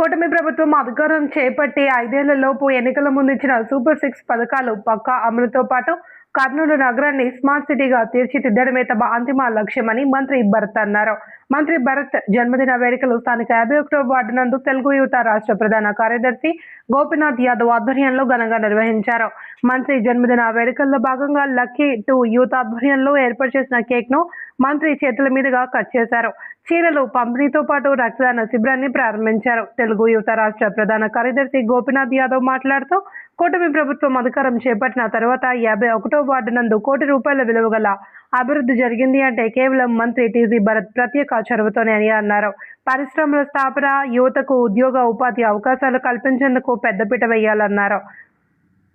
కూటమి ప్రభుత్వం అధికారం చేపట్టి 5 ఏళ్లలోపు ఎన్నికల ముందు ఇచ్చిన సూపర్ 6 పథకాలు పక్కా అమలుతో పాటు కర్నూలు నగరాన్ని స్మార్ట్ సిటీగా తీర్చిదిద్దడమే తమ అంతిమ లక్ష్యమని మంత్రి భరత్ అన్నారు. మంత్రి భరత్ జన్మదిన వేడుకలు స్థానిక 51వ వార్డు నందు తెలుగు యువత రాష్ట్ర ప్రధాన కార్యదర్శి గోపీనాథ్ యాదవ్ ఆధ్వర్యంలో ఘనంగా నిర్వహించారు. మంత్రి జన్మదిన వేడుకల్లో భాగంగా లక్కీ 2 యూత్ ఆధ్వర్యంలో ఏర్పాటు చేసిన కేక్ ను మంత్రి చేతుల మీదుగా కట్ చేశారు. చీరలు పంపిణీతో పాటు రక్తదాన శిబిరాన్ని ప్రారంభించారు. తెలుగు యువత రాష్ట్ర ప్రధాన కార్యదర్శి గోపీనాథ్ యాదవ్ మాట్లాడుతూ కూటమి ప్రభుత్వం అధికారం చేపట్టిన తర్వాత 51వ వార్డు నందు ₹1 కోటి విలువ గల అభివృద్ధి జరిగింది అంటే కేవలం మంత్రి టీజీ భరత్ ప్రత్యేక చొరవతోనే అని అన్నారు. పరిశ్రమల స్థాపన, యువతకు ఉద్యోగ ఉపాధి అవకాశాలు కల్పించేందుకు పెద్దపీట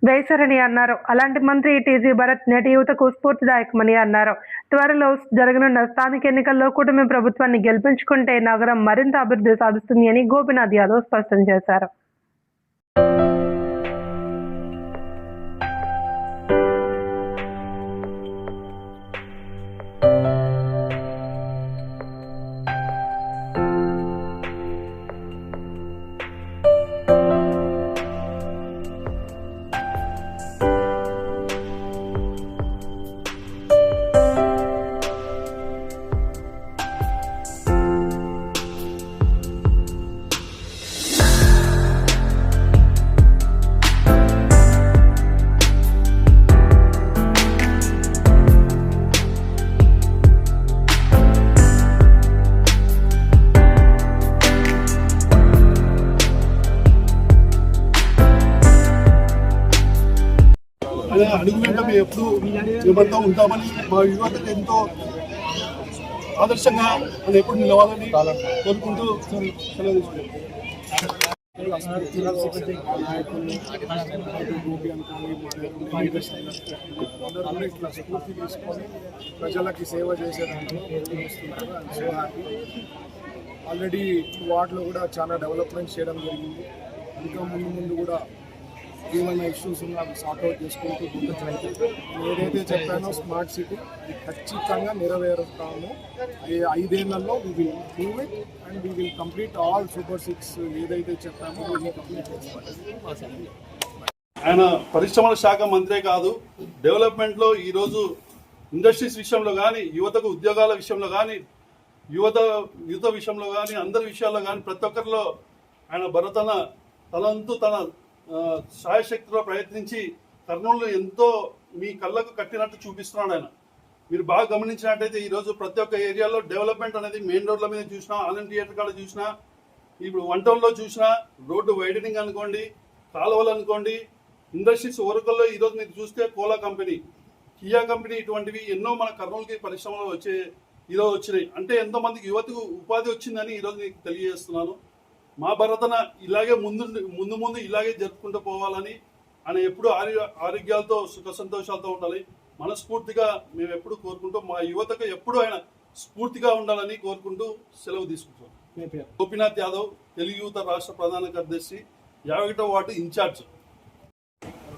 వేశారని అన్నారు. అలాంటి మంత్రి టీజీ భరత్ నేటి యువతకు స్ఫూర్తిదాయకమని అన్నారు. త్వరలో జరగనున్న స్థానిక ఎన్నికల్లో కూటమి ప్రభుత్వాన్ని గెలిపించుకుంటే నగరం మరింత అభివృద్ధి సాధిస్తుంది అని గోపీనాథ్ యాదవ్ స్పష్టం చేశారు. అడుగు వెంట మేము ఎప్పుడు నిలబడతా ఉంటామని మా యువతకు ఎంతో ఆదర్శంగా మనం ఎప్పుడు నిలవాలని కోరుకుంటూ సెలవు ప్రజలకి సేవ చేసేదాన్ని ఆల్రెడీ వార్డులో కూడా చాలా డెవలప్మెంట్ చేయడం జరిగింది. ఇంకా ముందు కూడా ఏమైనా ఇష్యూస్ ఉన్నా అవి సార్ట్అవుట్ చేసుకుంటూ ఏదైతే చెప్పానో స్మార్ట్ సిటీ ఖచ్చితంగా నెరవేరుస్తాము. 5 ఏళ్లలో we will prove it and we will complete all super 6 ఏదైతే చెప్పామో కంప్లీట్ చేస్తాం. ఆయన పరిశ్రమల శాఖ మంత్రే కాదు, డెవలప్మెంట్లో ఈరోజు ఇండస్ట్రీస్ విషయంలో కానీ, యువతకు ఉద్యోగాల విషయంలో కానీ, యువత విషయంలో కానీ, అందరి విషయాల్లో కానీ ప్రతి ఒక్కరిలో ఆయన భరతన తనంతు తన సాయశక్తిలో ప్రయత్నించి కర్నూలు ఎంతో మీ కళ్ళకు కట్టినట్టు చూపిస్తున్నాడు ఆయన. మీరు బాగా గమనించినట్టయితే ఈరోజు ప్రతి ఒక్క ఏరియాలో డెవలప్మెంట్ అనేది మెయిన్ రోడ్ల మీద చూసినా, ఆనంద్ థియేటర్ కాడ చూసినా, ఇప్పుడు 1 టౌన్లో చూసినా, రోడ్డు వైడనింగ్ అనుకోండి, కాలువలు అనుకోండి, ఇండస్ట్రీస్ ఓరకల్లో ఈరోజు మీరు చూస్తే కోలా కంపెనీ, కియా కంపెనీ ఇటువంటివి ఎన్నో మన కర్నూలుకి పరిశ్రమలు ఈరోజు వచ్చినాయి. అంటే ఎంతోమందికి యువతకు ఉపాధి వచ్చిందని ఈరోజు మీకు తెలియజేస్తున్నాను. మా భరతన ఇలాగే ముందు ఇలాగే జరుపుకుంటూ పోవాలని, ఆయన ఎప్పుడు ఆరోగ్యాలతో సుఖ సంతోషాలతో ఉండాలి మనస్ఫూర్తిగా మేము ఎప్పుడు కోరుకుంటూ, మా యువతకు ఎప్పుడు ఆయన స్ఫూర్తిగా ఉండాలని కోరుకుంటూ సెలవు తీసుకుంటాం. గోపీనాథ్ యాదవ్, తెలుగు యువత రాష్ట్ర ప్రధాన కార్యదర్శి, 51వ వార్డు ఇన్ఛార్జ్.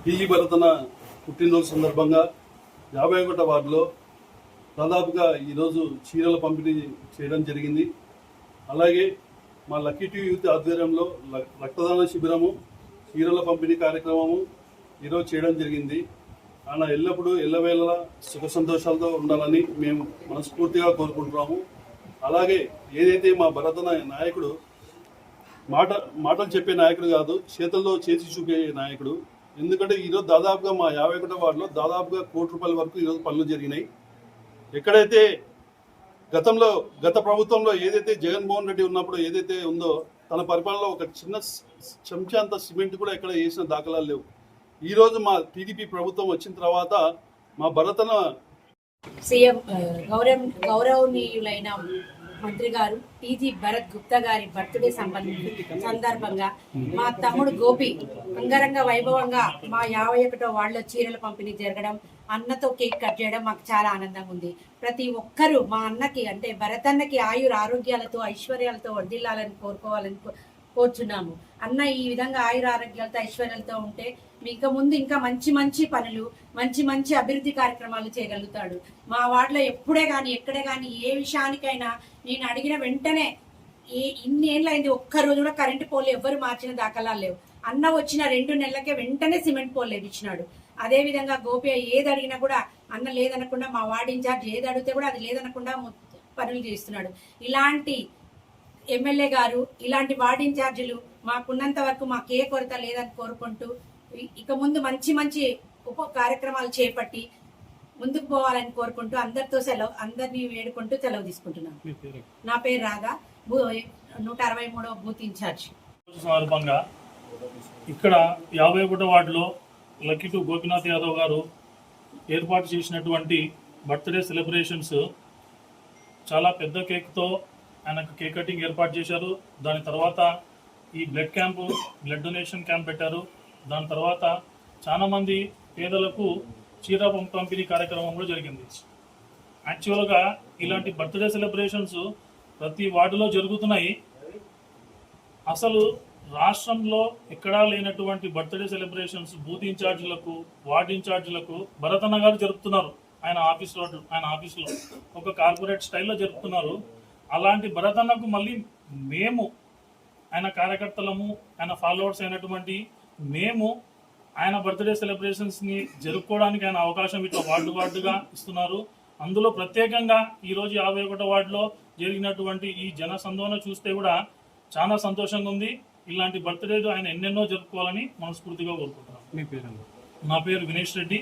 టీజీ భరతన పుట్టినరోజు సందర్భంగా 51వ వార్డులో దాదాపుగా ఈరోజు చీరల పంపిణీ చేయడం జరిగింది. అలాగే మా లక్కీ 2 యూత్ ఆధ్వర్యంలో రక్తదాన శిబిరము, చీరల పంపిణీ కార్యక్రమము ఈరోజు చేయడం జరిగింది. ఆయన ఎల్లప్పుడూ ఎల్లవేళలా సుఖ సంతోషాలతో ఉండాలని మేము మనస్ఫూర్తిగా కోరుకుంటున్నాము. అలాగే ఏదైతే మా భరతన నాయకుడు మాటలు చెప్పే నాయకుడు కాదు, చేతుల్లో చేసి చూపే నాయకుడు. ఎందుకంటే ఈరోజు దాదాపుగా మా 51వ వార్డులో దాదాపుగా ₹1 కోటి వరకు ఈరోజు పనులు జరిగినాయి. ఎక్కడైతే గత ప్రభుత్వంలో ఏదైతే జగన్మోహన్ రెడ్డి ఉన్నప్పుడు ఏదైతే ఉందో తన పరిపాలనలో ఒక చిన్న చెంచా అంత సిమెంట్ కూడా ఎక్కడ వేసిన దాఖలాలు లేవు. ఈరోజు మా టీడీపీ ప్రభుత్వం వచ్చిన తర్వాత మా భరతన సీఎం గౌరవనీయులైన మంత్రి గారు టీజీ భరత్ గుప్తా గారి బర్త్డే సందర్భంగా మా తమ్ముడు గోపి అంగరంగ వైభవంగా మా 51వ వార్డులో చీరల పంపిణీ జరగడం, అన్నతో కేక్ కట్ చేయడం మాకు చాలా ఆనందంగా ఉంది. ప్రతి ఒక్కరూ మా అన్నకి అంటే భరతన్నకి ఆరోగ్యాలతో ఐశ్వర్యాలతో వర్ధిల్లాలని కోరుచున్నాము. అన్న ఈ విధంగా ఆరోగ్యాలతో ఐశ్వర్యాలతో ఉంటే ఇంకా ముందు ఇంకా మంచి పనులు, మంచి అభివృద్ధి కార్యక్రమాలు చేయగలుగుతాడు. మా వార్డులో ఎప్పుడే కానీ ఎక్కడే కానీ ఏ విషయానికైనా నేను అడిగిన వెంటనే ఇన్ని ఏళ్ళు అయింది, ఒక్క రోజు కూడా కరెంటు పోలు ఎవ్వరు మార్చిన దాఖలాలు లేవు. అన్న వచ్చిన 2 నెలలకే వెంటనే సిమెంట్ పోలు వేయించినాడు. అదే విధంగా గోపి ఏది అడిగినా కూడా అన్న లేదనకుండా, మా వార్డు ఇన్ఛార్జ్ ఏది అడిగితే కూడా అది లేదనకుండా పనులు చేస్తున్నాడు. ఇలాంటి ఎమ్మెల్యే గారు, ఇలాంటి వార్డు ఇన్ఛార్జీలు మాకున్నంత వరకు మాకు ఏ కొరత లేదని కోరుకుంటూ ఇక ముందు మంచి మంచి కార్యక్రమాలు చేపట్టి ముందుకు పోవాలని కోరుకుంటూ అందరినీ వేడుకుంటూ సెలవు తీసుకుంటున్నాను. నా పేరు రాధా, 163వ బూత్ ఇన్ఛార్జ్. సందర్భంగా ఇక్కడ 51వ వార్డులో లక్కీ టు గోపీనాథ్ యాదవ్ గారు ఏర్పాటు చేసినటువంటి బర్త్డే సెలబ్రేషన్స్ చాలా పెద్ద కేక్తో ఆయనకు కేక్ కటింగ్ ఏర్పాటు చేశారు. దాని తర్వాత ఈ బ్లడ్ డొనేషన్ క్యాంప్ పెట్టారు. దాని తర్వాత చాలామంది పేదలకు చీర పంపిణీ కార్యక్రమం కూడా జరిగింది. యాక్చువల్గా ఇలాంటి బర్త్డే సెలబ్రేషన్స్ ప్రతి వార్డులో జరుగుతున్నాయి. అసలు రాష్ట్రంలో ఎక్కడా లేనటువంటి బర్త్డే సెలబ్రేషన్స్ బూత్ ఇన్ఛార్జీలకు, వార్డు ఇన్ఛార్జీలకు భరతన్న గారు జరుపుతున్నారు. ఆయన ఆఫీస్లో ఒక కార్పొరేట్ స్టైల్లో జరుపుతున్నారు. అలాంటి భరతన్నకు మళ్ళీ మేము, ఆయన కార్యకర్తలము, ఆయన ఫాలోవర్స్ అయినటువంటి మేము ఆయన బర్త్డే సెలబ్రేషన్స్ని జరుపుకోవడానికి ఆయన అవకాశం ఇట్లా వార్డుగా ఇస్తున్నారు. అందులో ప్రత్యేకంగా ఈరోజు 51వ వార్డులో జరిగినటువంటి ఈ జన సందోహన చూస్తే కూడా చాలా సంతోషంగా ఉంది. ఇలాంటి బర్త్డేలు ఆయన ఎన్నెన్నో జరుపుకోవాలని మనస్ఫూర్తిగా కోరుకుంటున్నాను. మీ పేరు? నా పేరు వినేష్ రెడ్డి.